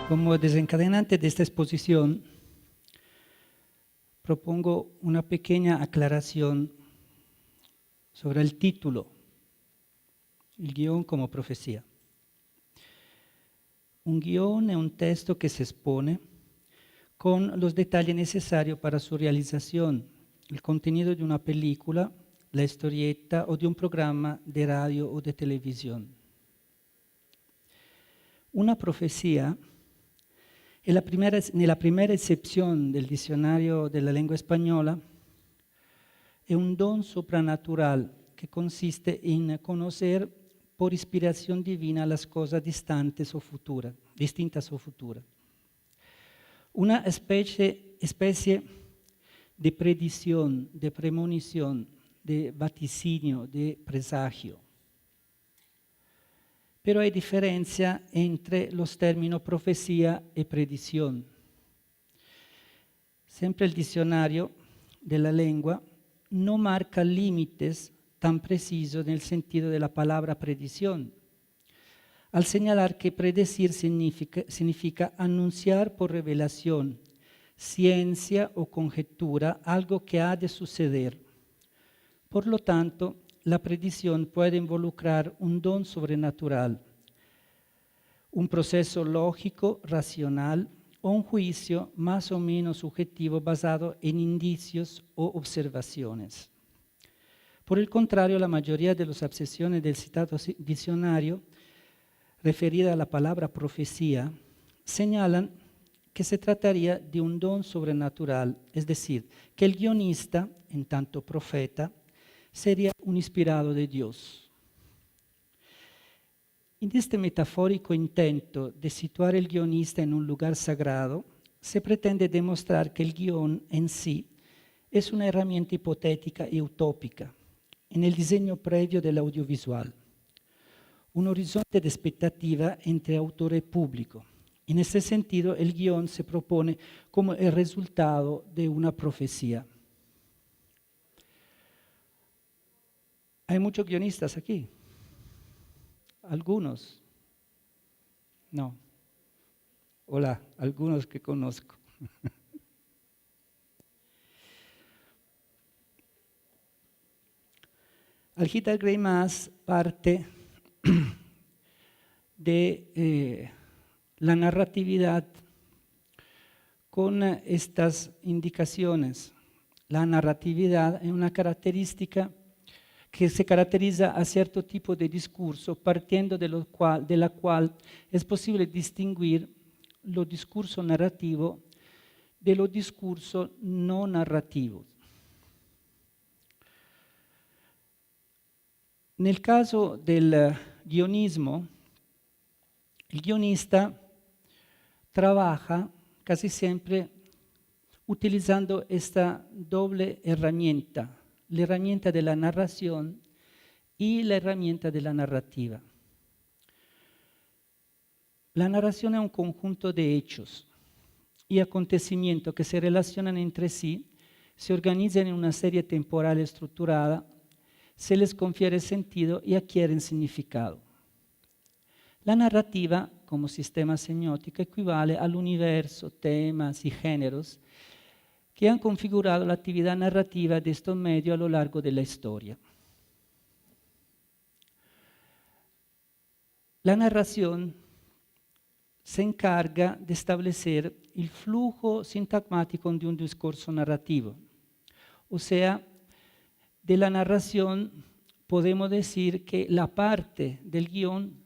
Como desencadenante de esta exposición, propongo una pequeña aclaración sobre el título, el guión como profecía. Un guión es un texto que se expone con los detalles necesarios para su realización, el contenido de una película, la historieta o de un programa de radio o de televisión. Una profecía nella prima eccezione del dizionario della lingua spagnola è un don sopranatural che consiste in conocer por inspiración divina las cosas distintas o futuras. Una especie de predicción, de premonición, de vaticinio, de presagio. Pero hay diferencia entre los términos profecía y predicción. Siempre el diccionario de la lengua no marca límites tan precisos en el sentido de la palabra predicción, al señalar que predecir significa anunciar por revelación, ciencia o conjetura algo que ha de suceder. Por lo tanto, la predicción puede involucrar un don sobrenatural, un proceso lógico, racional o un juicio más o menos subjetivo basado en indicios o observaciones. Por el contrario, la mayoría de las acepciones del citado diccionario referida a la palabra profecía señalan que se trataría de un don sobrenatural, es decir, que el guionista, en tanto profeta, sería un inspirado de Dios. En este metafórico intento de situar el guionista en un lugar sagrado, se pretende demostrar que el guión en sí es una herramienta hipotética y utópica en el diseño previo del audiovisual, un horizonte de expectativa entre autor y público. En este sentido, el guión se propone como el resultado de una profecía. Hay muchos guionistas aquí. Algunos. No. Hola, algunos que conozco. Algida Gray Maas parte de la narratividad con estas indicaciones. La narratividad es una característica que se caracteriza a cierto tipo de discurso, partiendo de la cual es posible distinguir los discursos narrativos de los discursos no narrativos. Nel caso del guionismo, el guionista trabaja casi siempre utilizando esta doble herramienta, la herramienta de la narración y la herramienta de la narrativa. La narración es un conjunto de hechos y acontecimientos que se relacionan entre sí, se organizan en una serie temporal estructurada, se les confiere sentido y adquieren significado. La narrativa, como sistema semiótico, equivale al universo, temas y géneros que han configurado la actividad narrativa de estos medios a lo largo de la historia. La narración se encarga de establecer el flujo sintagmático de un discurso narrativo. O sea, de la narración podemos decir que la parte del guión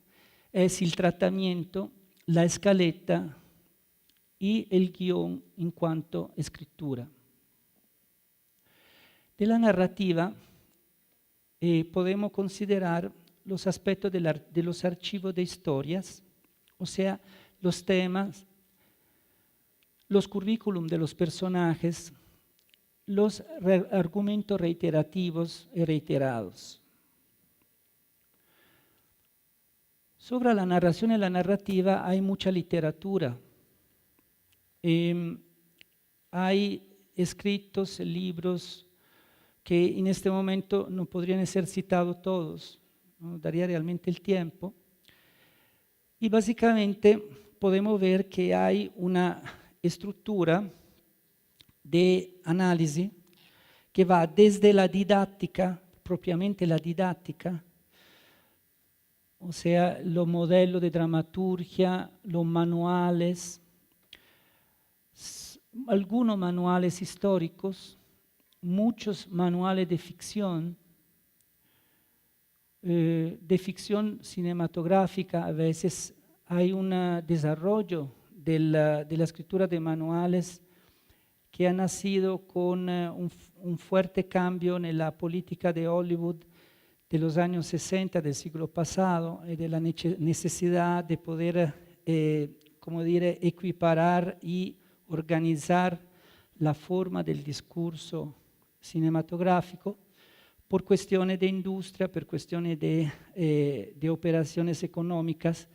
es el tratamiento, la escaleta y el guión en cuanto a escritura. De la narrativa podemos considerar los aspectos de los archivos de historias, o sea, los temas, los currículum de los personajes, los argumentos reiterativos y reiterados. Sobre la narración y la narrativa hay mucha literatura. Hay escritos, libros que en este momento no podrían ser citados todos, no daría realmente el tiempo. Y básicamente podemos ver que hay una estructura de análisis que va desde la didáctica, propiamente la didáctica, o sea, los modelos de dramaturgia, los manuales, algunos manuales históricos, muchos manuales de ficción cinematográfica. A veces hay un desarrollo de la escritura de manuales que ha nacido con un fuerte cambio en la política de Hollywood de los años 60 del siglo pasado y de la necesidad de poder, como dire, equiparar y organizar la forma del discurso cinematográfico por cuestiones de industria, por cuestiones de operaciones económicas,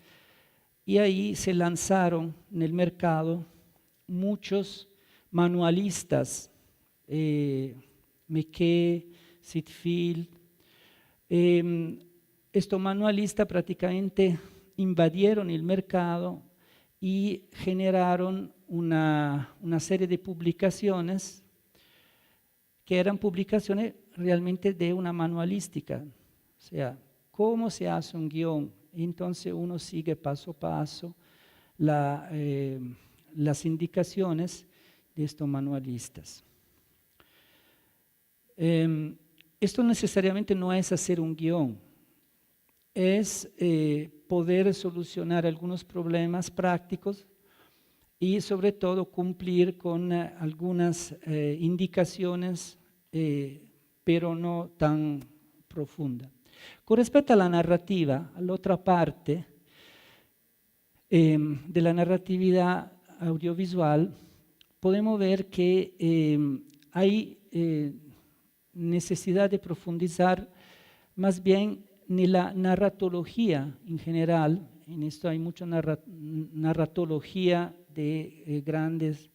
y ahí se lanzaron en el mercado muchos manualistas, McKay, Sitfield. Estos manualistas prácticamente invadieron el mercado y generaron una serie de publicaciones que eran publicaciones realmente de una manualística, o sea, cómo se hace un guión. Entonces uno sigue paso a paso las indicaciones de estos manualistas. Esto necesariamente no es hacer un guión, es poder solucionar algunos problemas prácticos y sobre todo cumplir con algunas indicaciones, pero no tan profundas. Con respecto a la narrativa, a la otra parte de la narratividad audiovisual, podemos ver que hay necesidad de profundizar más bien en la narratología en general. En esto hay mucha narratología de grandes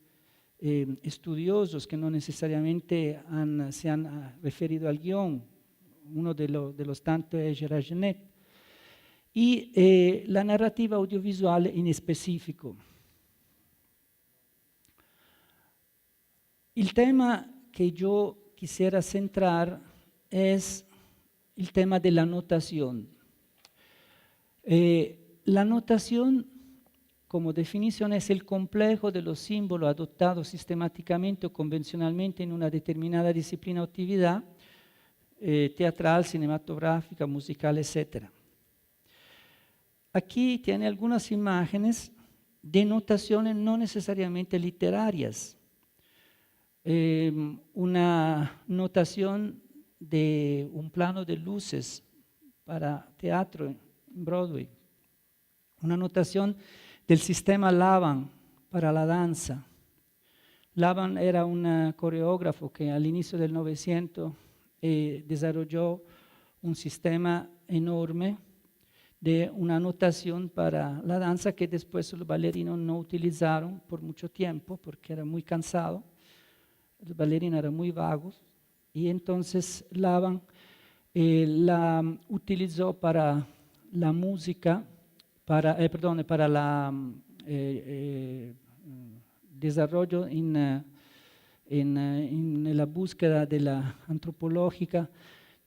estudiosos que no necesariamente se han referido al guión. Uno de los tantos es Gerard Genette. Y la narrativa audiovisual en específico. El tema que yo quisiera centrar es el tema de la notación. La notación, como definición, es el complejo de los símbolos adoptados sistemáticamente o convencionalmente en una determinada disciplina o actividad teatral, cinematográfica, musical, etc. Aquí tiene algunas imágenes de notaciones no necesariamente literarias. Una notación de un plano de luces para teatro en Broadway. Una notación del sistema Laban para la danza. Laban era un coreógrafo que al inicio del 900 desarrolló un sistema enorme de una notación para la danza que después los bailarinos no utilizaron por mucho tiempo porque era muy cansado. Los bailarinos eran muy vagos y entonces Laban la utilizó para la música, para el desarrollo en la búsqueda de la antropológica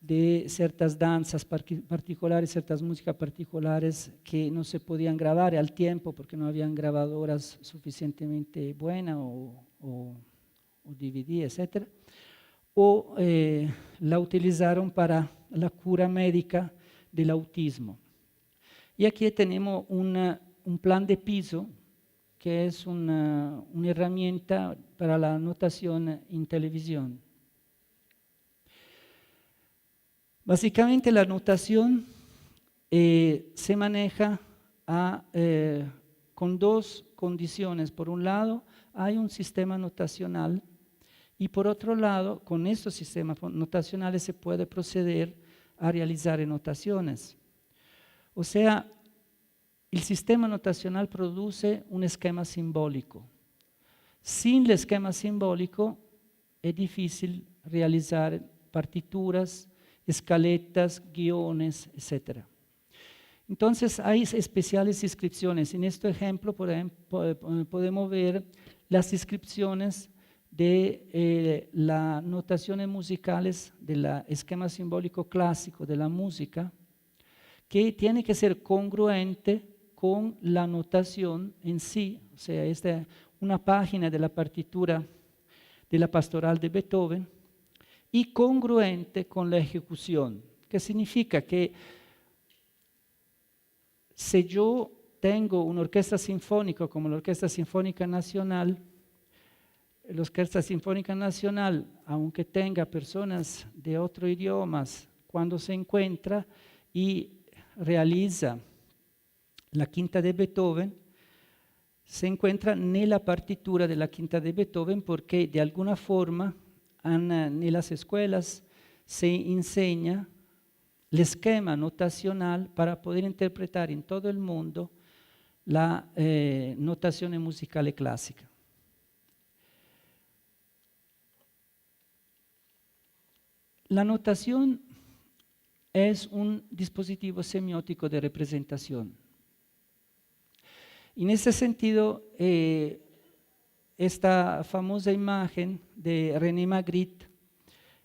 de ciertas danzas particulares, ciertas músicas particulares que no se podían grabar al tiempo porque no habían grabadoras suficientemente buenas o DVD, etc. O la utilizaron para la cura médica del autismo. Y aquí tenemos un plan de piso, que es una herramienta para la notación en televisión. Básicamente la notación se maneja con dos condiciones. Por un lado, hay un sistema notacional y por otro lado, con estos sistemas notacionales se puede proceder a realizar anotaciones. O sea, el sistema notacional produce un esquema simbólico. Sin el esquema simbólico es difícil realizar partituras, escaletas, guiones, etc. Entonces hay especiales inscripciones. En este ejemplo podemos ver las inscripciones de las notaciones musicales del esquema simbólico clásico de la música, que tiene que ser congruente con la notación en sí. O sea, esta es una página de la partitura de la pastoral de Beethoven, y congruente con la ejecución, que significa que si yo tengo una orquesta sinfónica como la Orquesta Sinfónica Nacional, la Orquesta Sinfónica Nacional, aunque tenga personas de otros idiomas, cuando se encuentra y realiza la quinta de Beethoven, se encuentra en la partitura de la quinta de Beethoven, porque de alguna forma en las escuelas se enseña el esquema notacional para poder interpretar en todo el mundo la notación musical clásica. La notación es un dispositivo semiótico de representación. En ese sentido, esta famosa imagen de René Magritte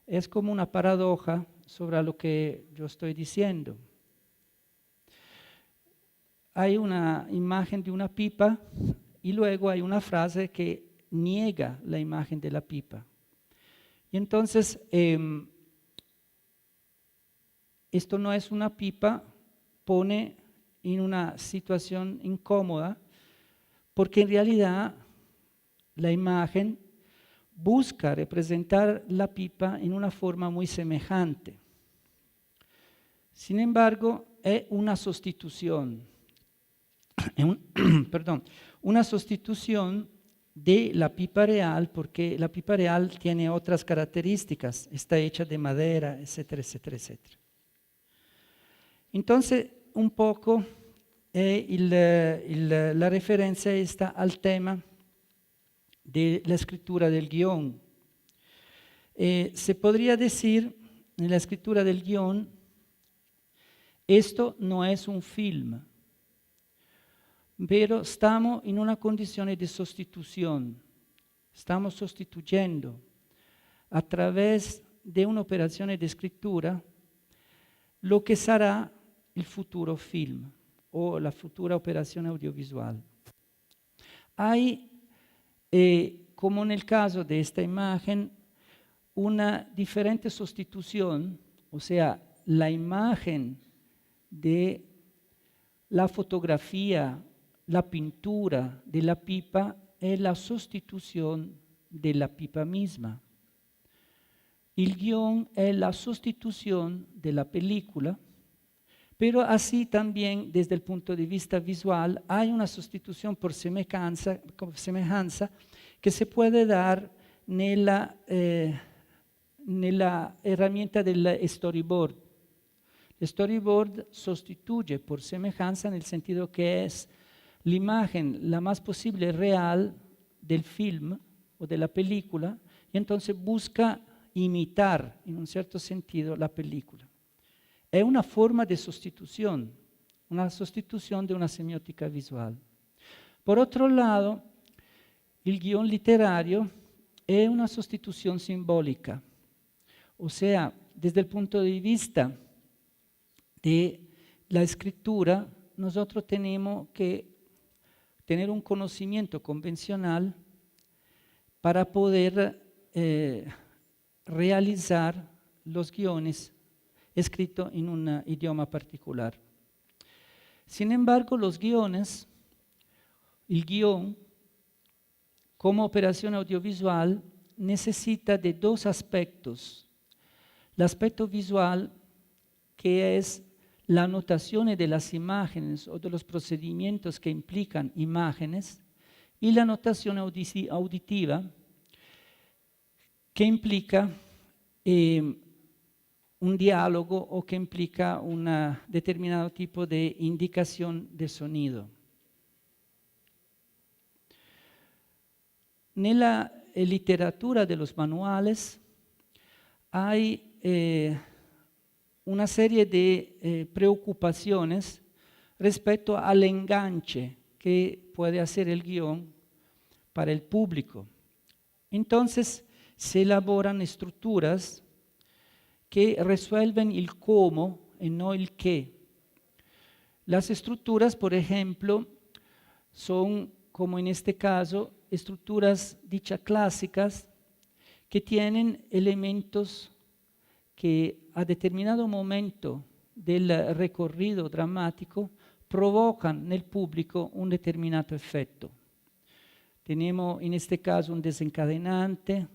es como una paradoja sobre lo que yo estoy diciendo. Hay una imagen de una pipa y luego hay una frase que niega la imagen de la pipa. Y entonces, esto no es una pipa, pone en una situación incómoda, porque en realidad la imagen busca representar la pipa en una forma muy semejante. Sin embargo, es una sustitución, una sustitución de la pipa real, porque la pipa real tiene otras características, está hecha de madera, etcétera, etcétera, etcétera. Entonces, un poco la referencia está al tema de la escritura del guión. Se podría decir en la escritura del guión, esto no es un film, pero estamos en una condición de sustitución. Estamos sustituyendo a través de una operación de escritura lo que será el futuro film o la futura operación audiovisual. Hay, como en el caso de esta imagen, una diferente sustitución, o sea, la imagen de la fotografía, la pintura de la pipa es la sustitución de la pipa misma. El guión es la sustitución de la película, pero así también desde el punto de vista visual hay una sustitución por semejanza que se puede dar nella herramienta del storyboard. El storyboard sustituye por semejanza en el sentido que es la imagen la más posible real del film o de la película, y entonces busca imitar en un cierto sentido la película. Es una forma de sustitución de una semiótica visual. Por otro lado, el guión literario es una sustitución simbólica. O sea, desde el punto de vista de la escritura, nosotros tenemos que tener un conocimiento convencional para poder realizar los guiones escritos en un idioma particular. Sin embargo, el guión, como operación audiovisual, necesita de dos aspectos. El aspecto visual, que es la anotación de las imágenes o de los procedimientos que implican imágenes, y la anotación auditiva, que implica un diálogo o que implica un determinado tipo de indicación de sonido. En la literatura de los manuales hay una serie de preocupaciones respecto al enganche que puede hacer el guión para el público. Entonces, se elaboran estructuras que resuelven el cómo y no el qué. Las estructuras, por ejemplo, son, como en este caso, estructuras dichas clásicas que tienen elementos que a determinado momento del recorrido dramático provocan en el público un determinado efecto. Tenemos en este caso un desencadenante,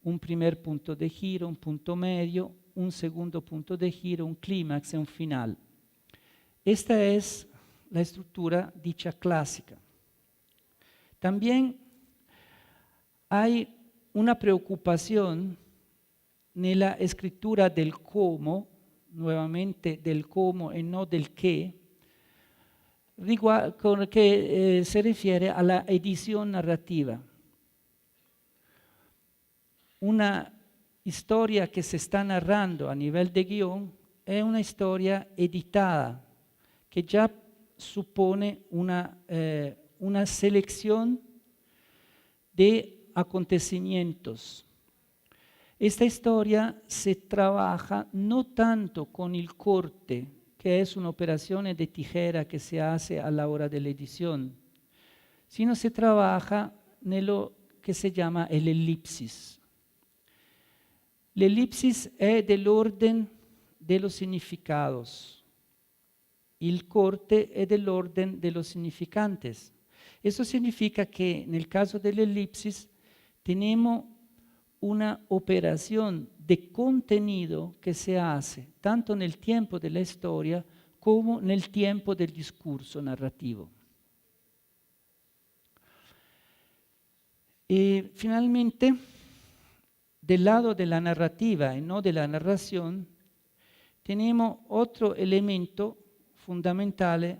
un primer punto de giro, un punto medio, un segundo punto de giro, un clímax y un final. Esta es la estructura dicha clásica. También hay una preocupación en la escritura del cómo, nuevamente del cómo y no del qué, que se refiere a la edición narrativa. Una historia que se está narrando a nivel de guión es una historia editada, que ya supone una selección de acontecimientos. Esta historia se trabaja no tanto con el corte, que es una operación de tijera que se hace a la hora de la edición, sino se trabaja en lo que se llama el elipsis. El elipsis es del orden de los significados. El corte es del orden de los significantes. Eso significa que en el caso del elipsis tenemos una operación de contenido que se hace tanto en el tiempo de la historia como en el tiempo del discurso narrativo. Y finalmente, del lado de la narrativa y no de la narración, tenemos otro elemento fundamental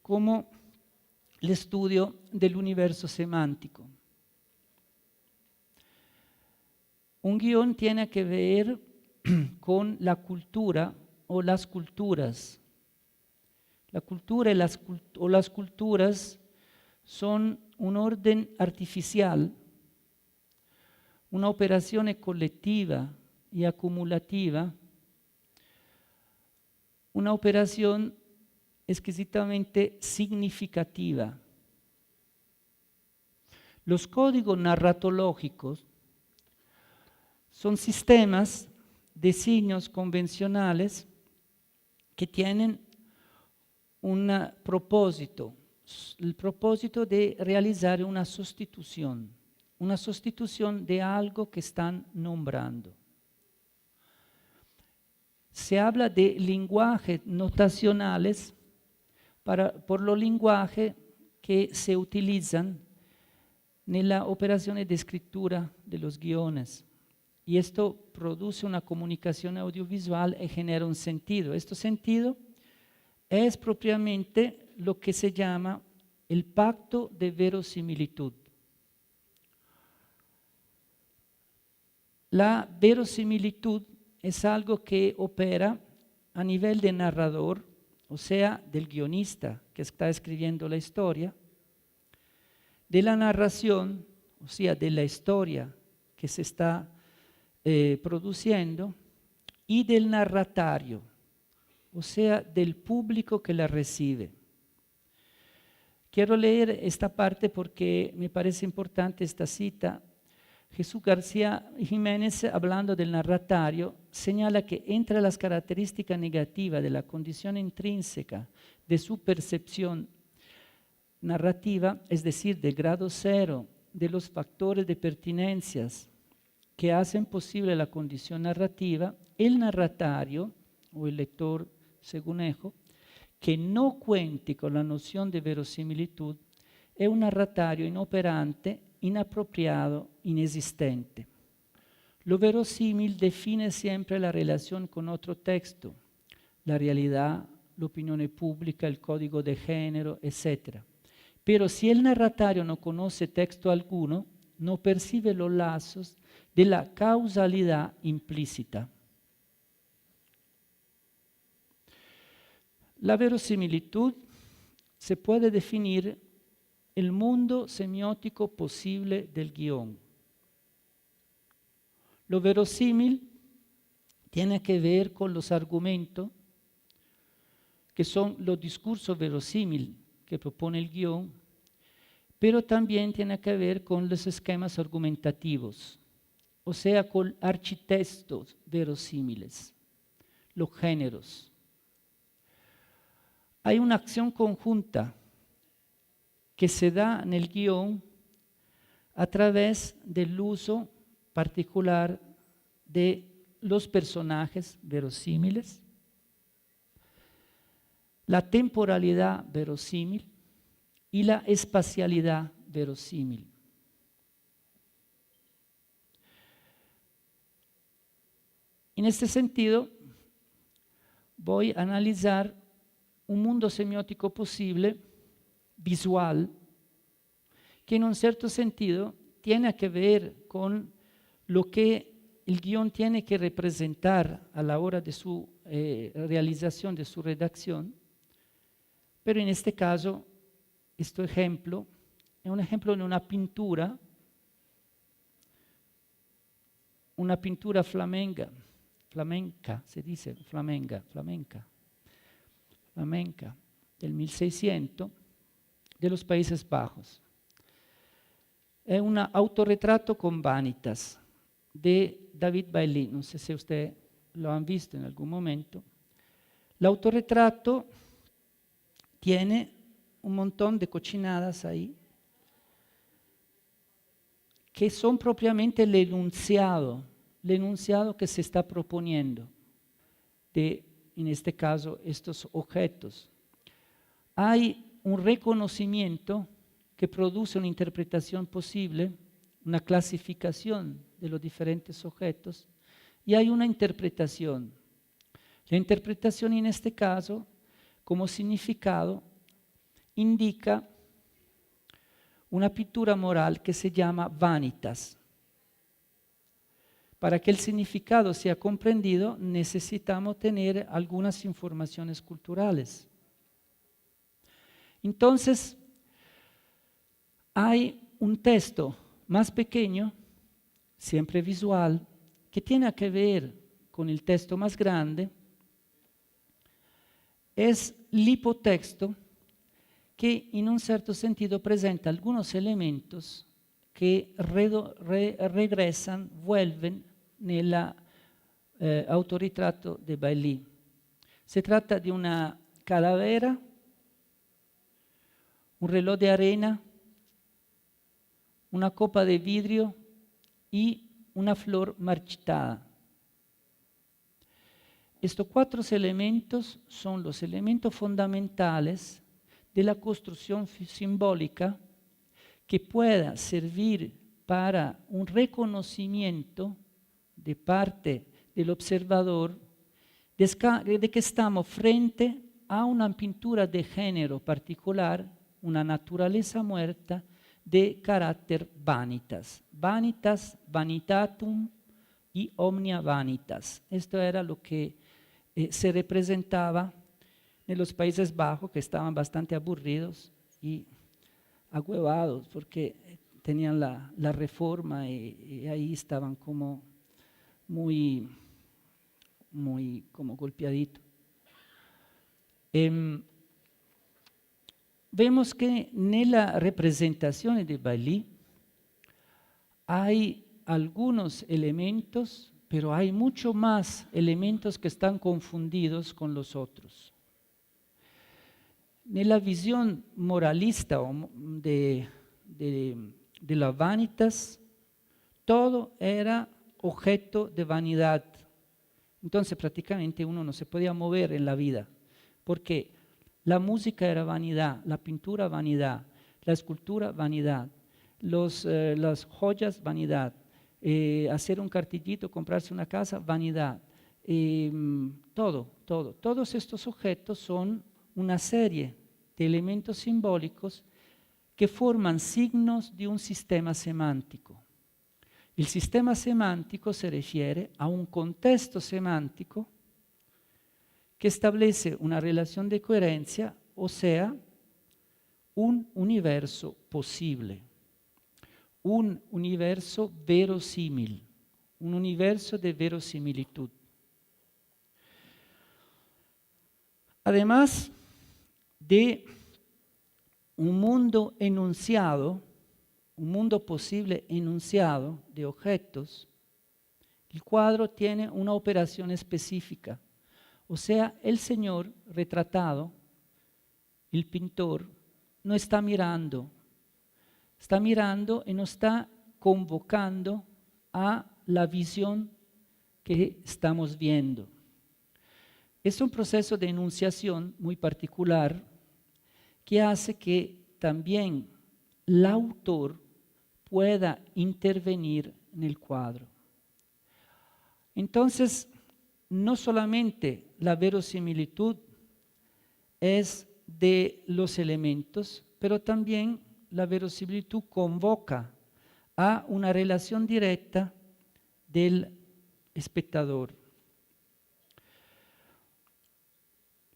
como el estudio del universo semántico. Un guión tiene que ver con la cultura o las culturas. La cultura y las culturas son un orden artificial, una operación colectiva y acumulativa, una operación exquisitamente significativa. Los códigos narratológicos son sistemas de signos convencionales que tienen un propósito, el propósito de realizar una sustitución de algo que están nombrando. Se habla de lenguajes notacionales por los lenguajes que se utilizan en las operaciones de escritura de los guiones. Y esto produce una comunicación audiovisual y genera un sentido. Este sentido es propiamente lo que se llama el pacto de verosimilitud. La verosimilitud es algo que opera a nivel de narrador, o sea, del guionista que está escribiendo la historia, de la narración, o sea, de la historia que se está produciendo, y del narratario, o sea, del público que la recibe. Quiero leer esta parte porque me parece importante esta cita. Jesús García Jiménez, hablando del narratario, señala que entre las características negativas de la condición intrínseca de su percepción narrativa, es decir, de grado cero, de los factores de pertinencias que hacen posible la condición narrativa, el narratario, o el lector, según Ejo, que no cuente con la noción de verosimilitud, es un narratario inoperante, inapropiado, inexistente. Lo verosímil define siempre la relación con otro texto, la realidad, la opinión pública, el código de género, etc. Pero si el narratario no conoce texto alguno, no percibe los lazos de la causalidad implícita. La verosimilitud se puede definir el mundo semiótico posible del guión. Lo verosímil tiene que ver con los argumentos, que son los discursos verosímiles que propone el guión, pero también tiene que ver con los esquemas argumentativos, o sea, con architectos verosímiles, los géneros. Hay una acción conjunta que se da en el guión a través del uso particular de los personajes verosímiles, la temporalidad verosímil y la espacialidad verosímil. En este sentido, voy a analizar un mundo semiótico posible, visual, que en un cierto sentido tiene que ver con lo que el guión tiene que representar a la hora de su realización, de su redacción, pero en este caso, este ejemplo es un ejemplo de una pintura flamenca, se dice flamenca, del 1600, de los Países Bajos. Es un autorretrato con vanitas de David Bailly, no sé si ustedes lo han visto en algún momento. El autorretrato tiene un montón de cochinadas ahí, que son propiamente el enunciado que se está proponiendo de, en este caso, estos objetos. Hay un reconocimiento que produce una interpretación posible, una clasificación de los diferentes objetos, y hay una interpretación. La interpretación en este caso, como significado, indica una pintura moral que se llama vanitas. Para que el significado sea comprendido, necesitamos tener algunas informaciones culturales. Entonces, hay un texto más pequeño, siempre visual, que tiene que ver con el texto más grande. Es el hipotexto que en un cierto sentido presenta algunos elementos que regresan, vuelven nel autorritratto de Bailly. Se trata de una calavera, un reloj de arena, una copa de vidrio y una flor marchitada. Estos cuatro elementos son los elementos fundamentales de la construcción simbólica que pueda servir para un reconocimiento de parte del observador de que estamos frente a una pintura de género particular, una naturaleza muerta de carácter vanitas. Vanitas, vanitatum y omnia vanitas. Esto era lo que se representaba en los Países Bajos, que estaban bastante aburridos y agüevados porque tenían la reforma y ahí estaban como muy como golpeaditos. Vemos que nella representazione di Bailly hay algunos elementos, pero hay mucho más elementos que están confundidos con los otros. Nella visión moralista de las vanitas, todo era objeto de vanidad. Entonces prácticamente uno no se podía mover en la vida, porque la música era vanidad, la pintura vanidad, la escultura vanidad, las joyas vanidad, hacer un cartillito, comprarse una casa vanidad, todo. Todos estos objetos son una serie de elementos simbólicos que forman signos de un sistema semántico. El sistema semántico se refiere a un contexto semántico que establece una relación de coherencia, o sea, un universo posible, un universo verosímil, un universo de verosimilitud. Además de un mundo enunciado, un mundo posible enunciado de objetos, el cuadro tiene una operación específica. O sea, el Señor retratado, el pintor, no está mirando y nos está convocando a la visión que estamos viendo. Es un proceso de enunciación muy particular que hace que también el autor pueda intervenir en el cuadro. Entonces, no solamente la verosimilitud es de los elementos, pero también la verosimilitud convoca a una relación directa del espectador.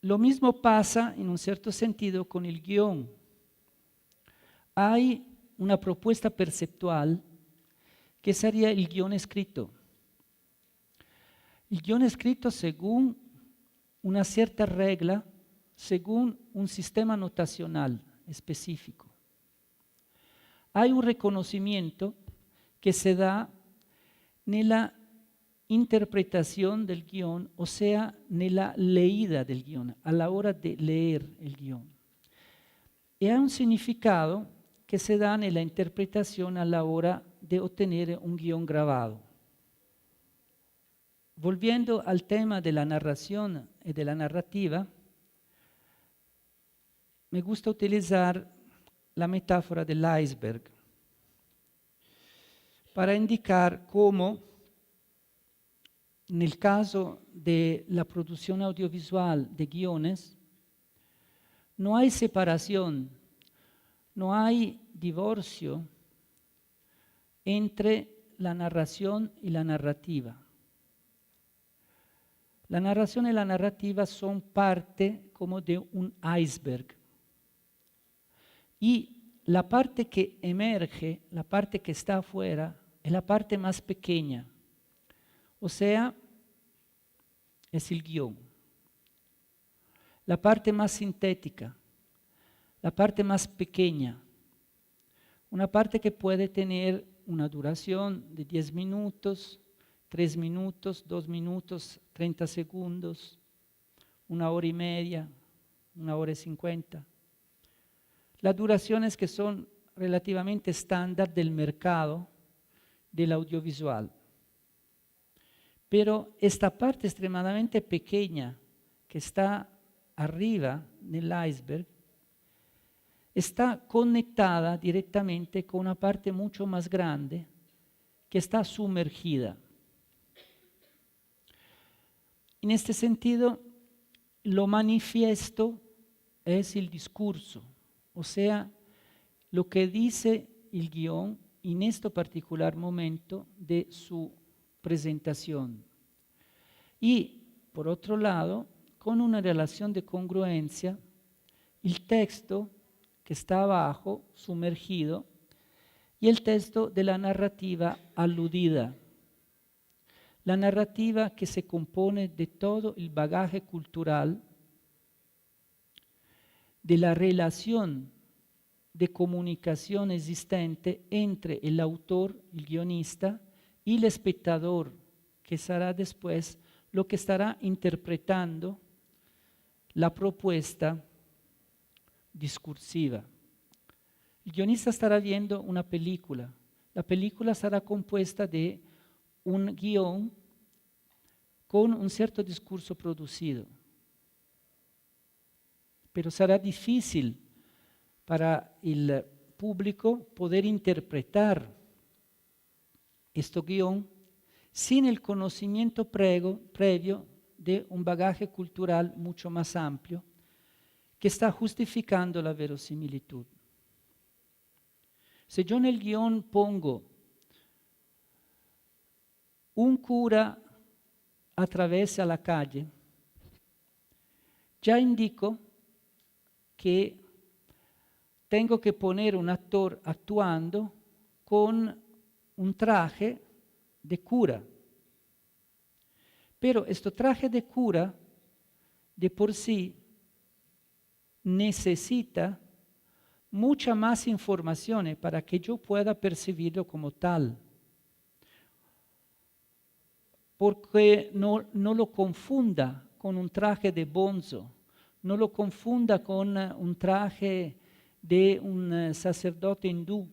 Lo mismo pasa, en un cierto sentido, con el guión. Hay una propuesta perceptual que sería el guión escrito. El guión escrito según una cierta regla, según un sistema notacional específico. Hay un reconocimiento que se da en la interpretación del guión, o sea, en la leída del guión, a la hora de leer el guión. Y hay un significado que se da en la interpretación a la hora de obtener un guión grabado. Volviendo al tema de la narración y de la narrativa, me gusta utilizar la metáfora del iceberg para indicar cómo, en el caso de la producción audiovisual de guiones, no hay separación, no hay divorcio entre la narración y la narrativa. La narración y la narrativa son parte como de un iceberg. Y la parte que emerge, la parte que está afuera, es la parte más pequeña. O sea, es el guión. La parte más sintética, la parte más pequeña. Una parte que puede tener una duración de 10 minutos, 3 minutos, 2 minutos, 30 segundos, 1 hora y media, 1 hora y 50. Las duraciones que son relativamente estándar del mercado del audiovisual. Pero esta parte extremadamente pequeña que está arriba del iceberg está conectada directamente con una parte mucho más grande que está sumergida. En este sentido, lo manifiesto es el discurso, o sea, lo que dice el guión en este particular momento de su presentación. Y, por otro lado, con una relación de congruencia, el texto que está abajo, sumergido, y el texto de la narrativa aludida. La narrativa que se compone de todo el bagaje cultural, de la relación de comunicación existente entre el autor, el guionista, y el espectador, que será después lo que estará interpretando la propuesta discursiva. El guionista estará viendo una película. La película será compuesta de un guión con un cierto discurso producido. Pero será difícil para el público poder interpretar este guión sin el conocimiento previo de un bagaje cultural mucho más amplio que está justificando la verosimilitud. Si yo en el guión pongo un cura atraviesa la calle, ya indico que tengo que poner un actor actuando con un traje de cura. Pero este traje de cura de por sí necesita mucha más información para que yo pueda percibirlo como tal. Porque no lo confunda con un traje de bonzo, no lo confunda con un traje de un sacerdote hindú.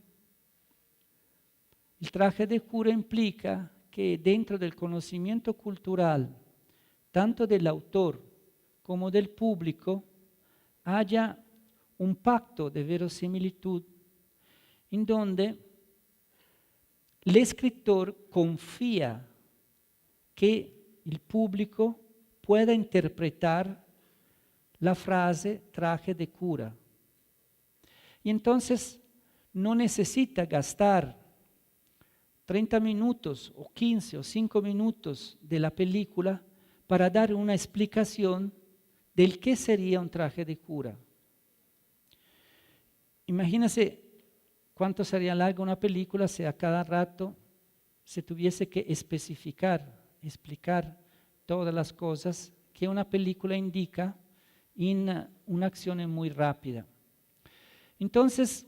El traje de cura implica que dentro del conocimiento cultural, tanto del autor como del público, haya un pacto de verosimilitud en donde el escritor confía que el público pueda interpretar la frase traje de cura. Y entonces no necesita gastar 30 minutos o 15 o 5 minutos de la película para dar una explicación del qué sería un traje de cura. Imagínense cuánto sería larga una película si a cada rato se tuviese que explicar todas las cosas que una película indica en una acción muy rápida. Entonces,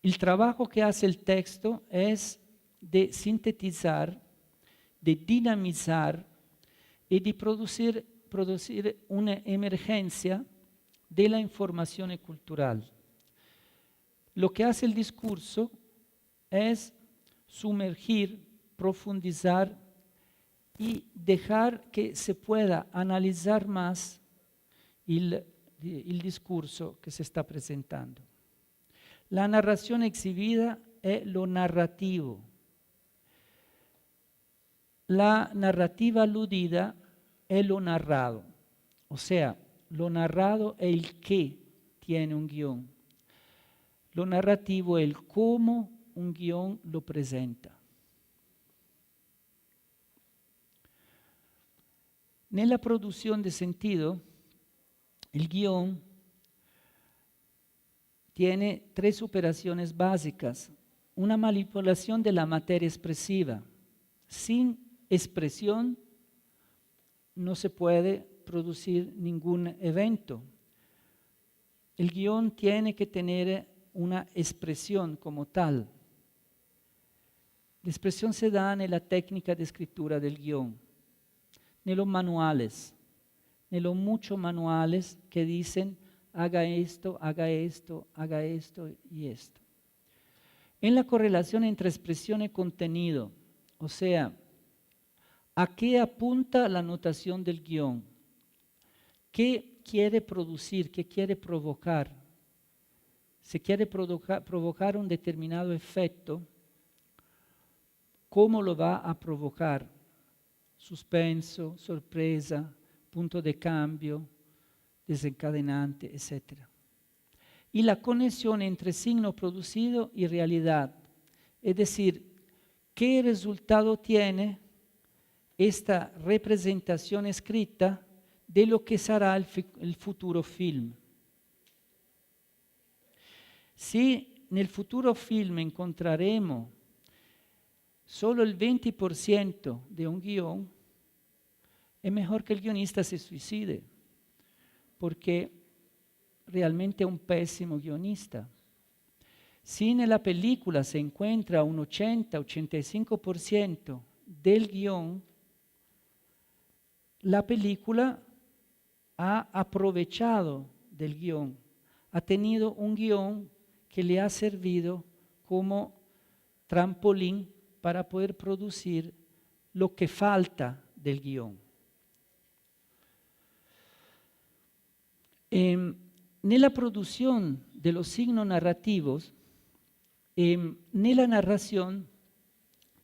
el trabajo que hace el texto es de sintetizar, de dinamizar y de producir una emergencia de la información cultural. Lo que hace el discurso es sumergir, profundizar y dejar que se pueda analizar más el discurso que se está presentando. La narración exhibida es lo narrativo. La narrativa aludida es lo narrado. O sea, lo narrado es el qué tiene un guión. Lo narrativo es el cómo un guión lo presenta. Nella produzione di sentido, el guión tiene 3 operaciones básicas. Una manipulación de la materia expresiva. Sin expresión no se puede producir ningún evento. El guión tiene que tener una expresión como tal. La expresión se da en la técnica de escritura del guión, en los manuales, en los muchos manuales que dicen haga esto, haga esto, haga esto y esto. En la correlación entre expresión y contenido, o sea, ¿a qué apunta la notación del guión? ¿Qué quiere producir? ¿Qué quiere provocar? Se quiere provocar un determinado efecto, ¿cómo lo va a provocar? Suspenso, sorpresa, punto de cambio, desencadenante, etc. Y la conexión entre signo producido y realidad, es decir, ¿qué resultado tiene esta representación escrita de lo que será el futuro film? Si nel futuro film encontraremos solo el 20% de un guión, es mejor que el guionista se suicide, porque realmente es un pésimo guionista. Si en la película se encuentra un 80-85% del guión, la película ha aprovechado del guión, ha tenido un guión que le ha servido como trampolín para poder producir lo que falta del guión. Nella produzione dello signo narrativos, nella narración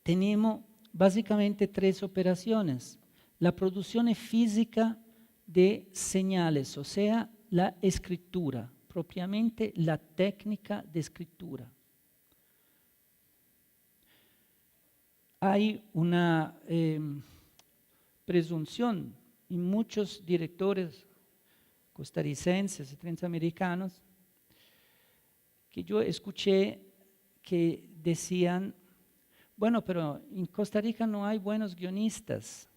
tenemos básicamente 3 operaciones. La producción física de señales, o sea, la escritura, propiamente la técnica de escritura. Hay una presunción en muchos directores costarricenses y transamericanos que yo escuché que decían, bueno, pero en Costa Rica no hay buenos guionistas.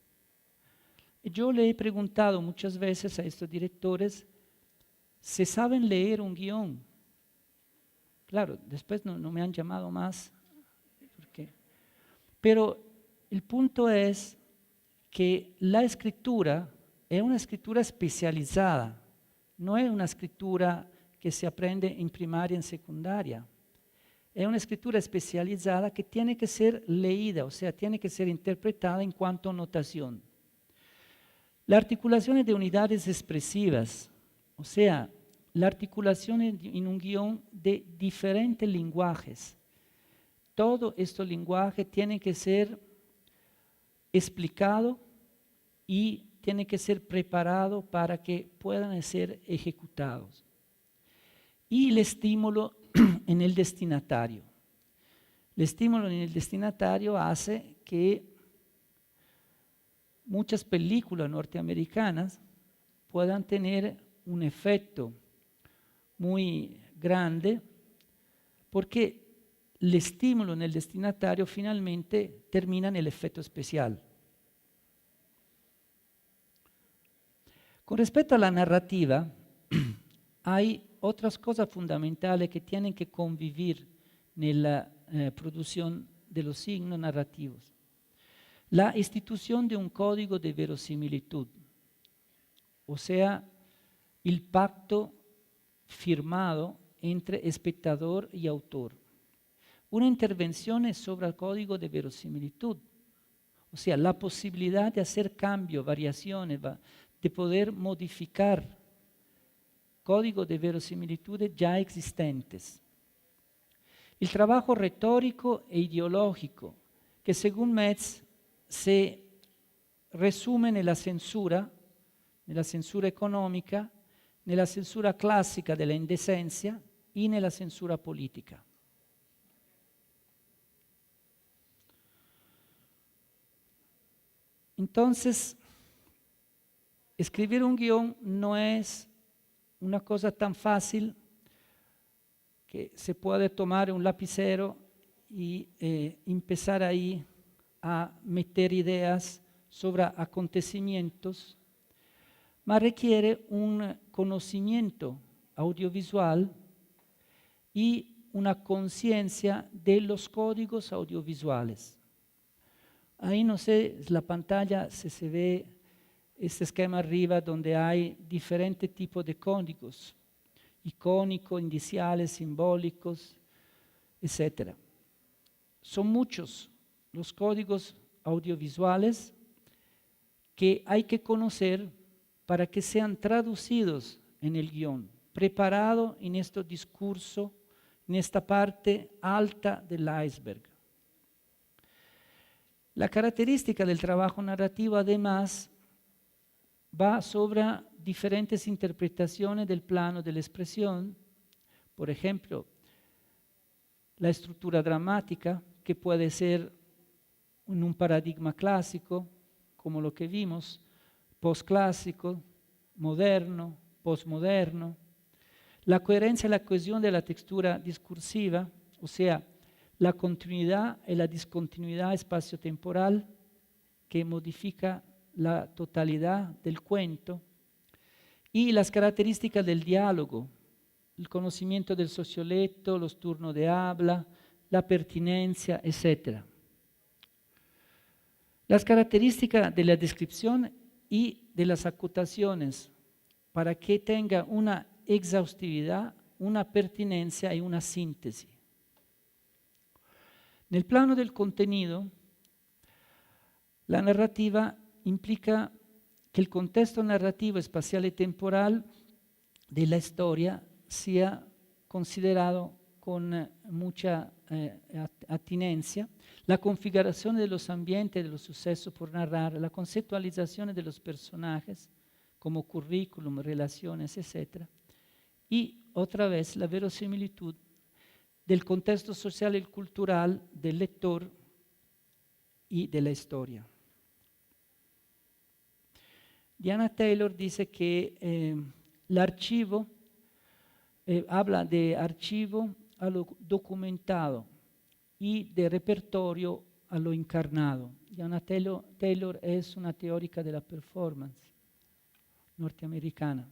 Yo le he preguntado muchas veces a estos directores, ¿se saben leer un guión? Claro, después no me han llamado más. Pero el punto es que la escritura es una escritura especializada, no es una escritura que se aprende en primaria, en secundaria. Es una escritura especializada que tiene que ser leída, o sea, tiene que ser interpretada en cuanto a notación. La articulación es de unidades expresivas, o sea, la articulación en un guión de diferentes lenguajes. Todo este lenguaje tiene que ser explicado y tiene que ser preparado para que puedan ser ejecutados. Y el estímulo en el destinatario. El estímulo en el destinatario hace que muchas películas norteamericanas puedan tener un efecto muy grande porque el estímulo en el destinatario finalmente termina en el efecto especial. Con respecto a la narrativa, hay otras cosas fundamentales que tienen que convivir en la producción de los signos narrativos. La institución de un código de verosimilitud, o sea, el pacto firmado entre espectador y autor. Una intervención sobre el código de verosimilitud, o sea, la posibilidad de hacer cambios, variaciones, de poder modificar códigos de verosimilitudes ya existentes. El trabajo retórico e ideológico, que según Metz se resume nella censura economica, nella censura classica della indecencia y nella censura política. Entonces, escribir un guión no es una cosa tan fácil que se puede tomar un lapicero y empezar ahí a meter ideas sobre acontecimientos, mas requiere un conocimiento audiovisual y una conciencia de los códigos audiovisuales. Ahí no sé, la pantalla se ve este esquema arriba donde hay diferentes tipos de códigos, icónicos, indiciales, simbólicos, etc. Son muchos los códigos audiovisuales que hay que conocer para que sean traducidos en el guión, preparado en este discurso, en esta parte alta del iceberg. La característica del trabajo narrativo, además, va sobre diferentes interpretaciones del plano de la expresión. Por ejemplo, la estructura dramática, que puede ser en un paradigma clásico, como lo que vimos, posclásico, moderno, posmoderno. La coherencia y la cohesión de la textura discursiva, o sea, la continuidad y la discontinuidad espaciotemporal que modifica la totalidad del cuento, y las características del diálogo, el conocimiento del socioletto, los turnos de habla, la pertinencia, etc. Las características de la descripción y de las acotaciones para que tenga una exhaustividad, una pertinencia y una síntesis. Nel plano del contenido, la narrativa implica que el contexto narrativo espacial y temporal de la historia sea considerado con mucha atinencia, la configuración de los ambientes de los sucesos por narrar, la conceptualización de los personajes como currículum, relaciones, etc. Y otra vez la verosimilitud del contexto social y cultural del lector y de la historia. Diana Taylor dice que el archivo, habla de archivo a lo documentado y de repertorio a lo encarnado. Diana Taylor es una teórica de la performance norteamericana.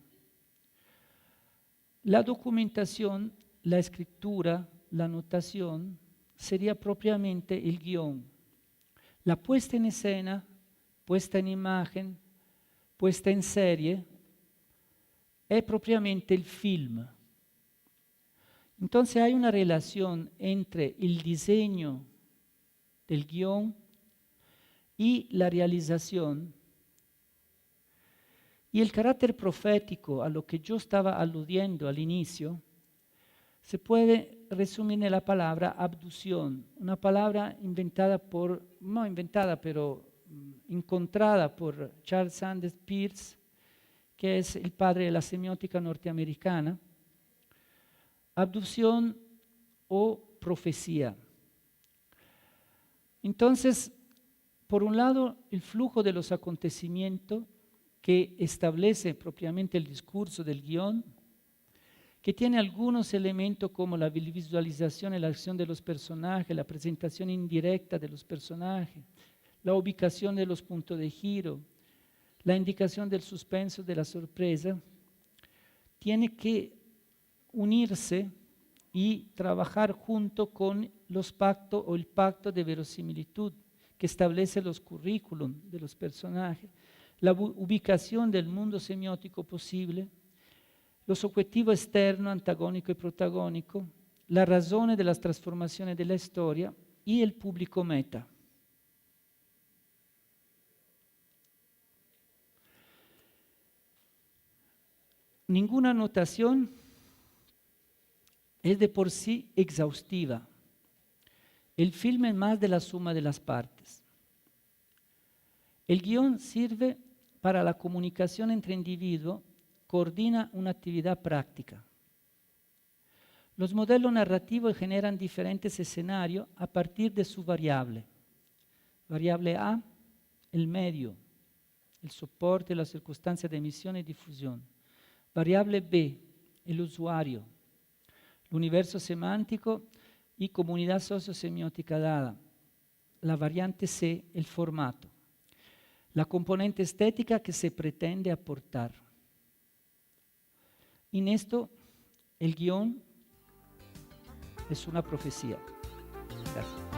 La documentación, la escritura, la notación sería propiamente el guión. La puesta en escena, puesta en imagen, puesta en serie, es propiamente el film. Entonces hay una relación entre el diseño del guión y la realización. Y el carácter profético a lo que yo estaba aludiendo al inicio se puede resumir en la palabra abducción, una palabra inventada no inventada, pero encontrada por Charles Sanders Peirce, que es el padre de la semiótica norteamericana. Abducción o profecía. Entonces, por un lado, el flujo de los acontecimientos que establece propiamente el discurso del guión, que tiene algunos elementos como la visualización y la acción de los personajes, la presentación indirecta de los personajes, la ubicación de los puntos de giro, la indicación del suspenso, de la sorpresa, tiene que unirse y trabajar junto con los pactos o el pacto de verosimilitud que establece los currículum de los personajes, la ubicación del mundo semiótico posible, los objetivos externos, antagónico y protagónico, las razones de las transformaciones de la historia y el público meta. Ninguna anotación es de por sí exhaustiva. El film es más de la suma de las partes. El guión sirve para la comunicación entre individuos, coordina una actividad práctica. Los modelos narrativos generan diferentes escenarios a partir de su variable. Variable A, el medio, el soporte, las circunstancias de emisión y difusión. Variable B, el usuario, el universo semántico y comunidad sociosemiótica dada. La variante C, el formato. La componente estética que se pretende aportar. En esto, el guión es una profecía. Gracias.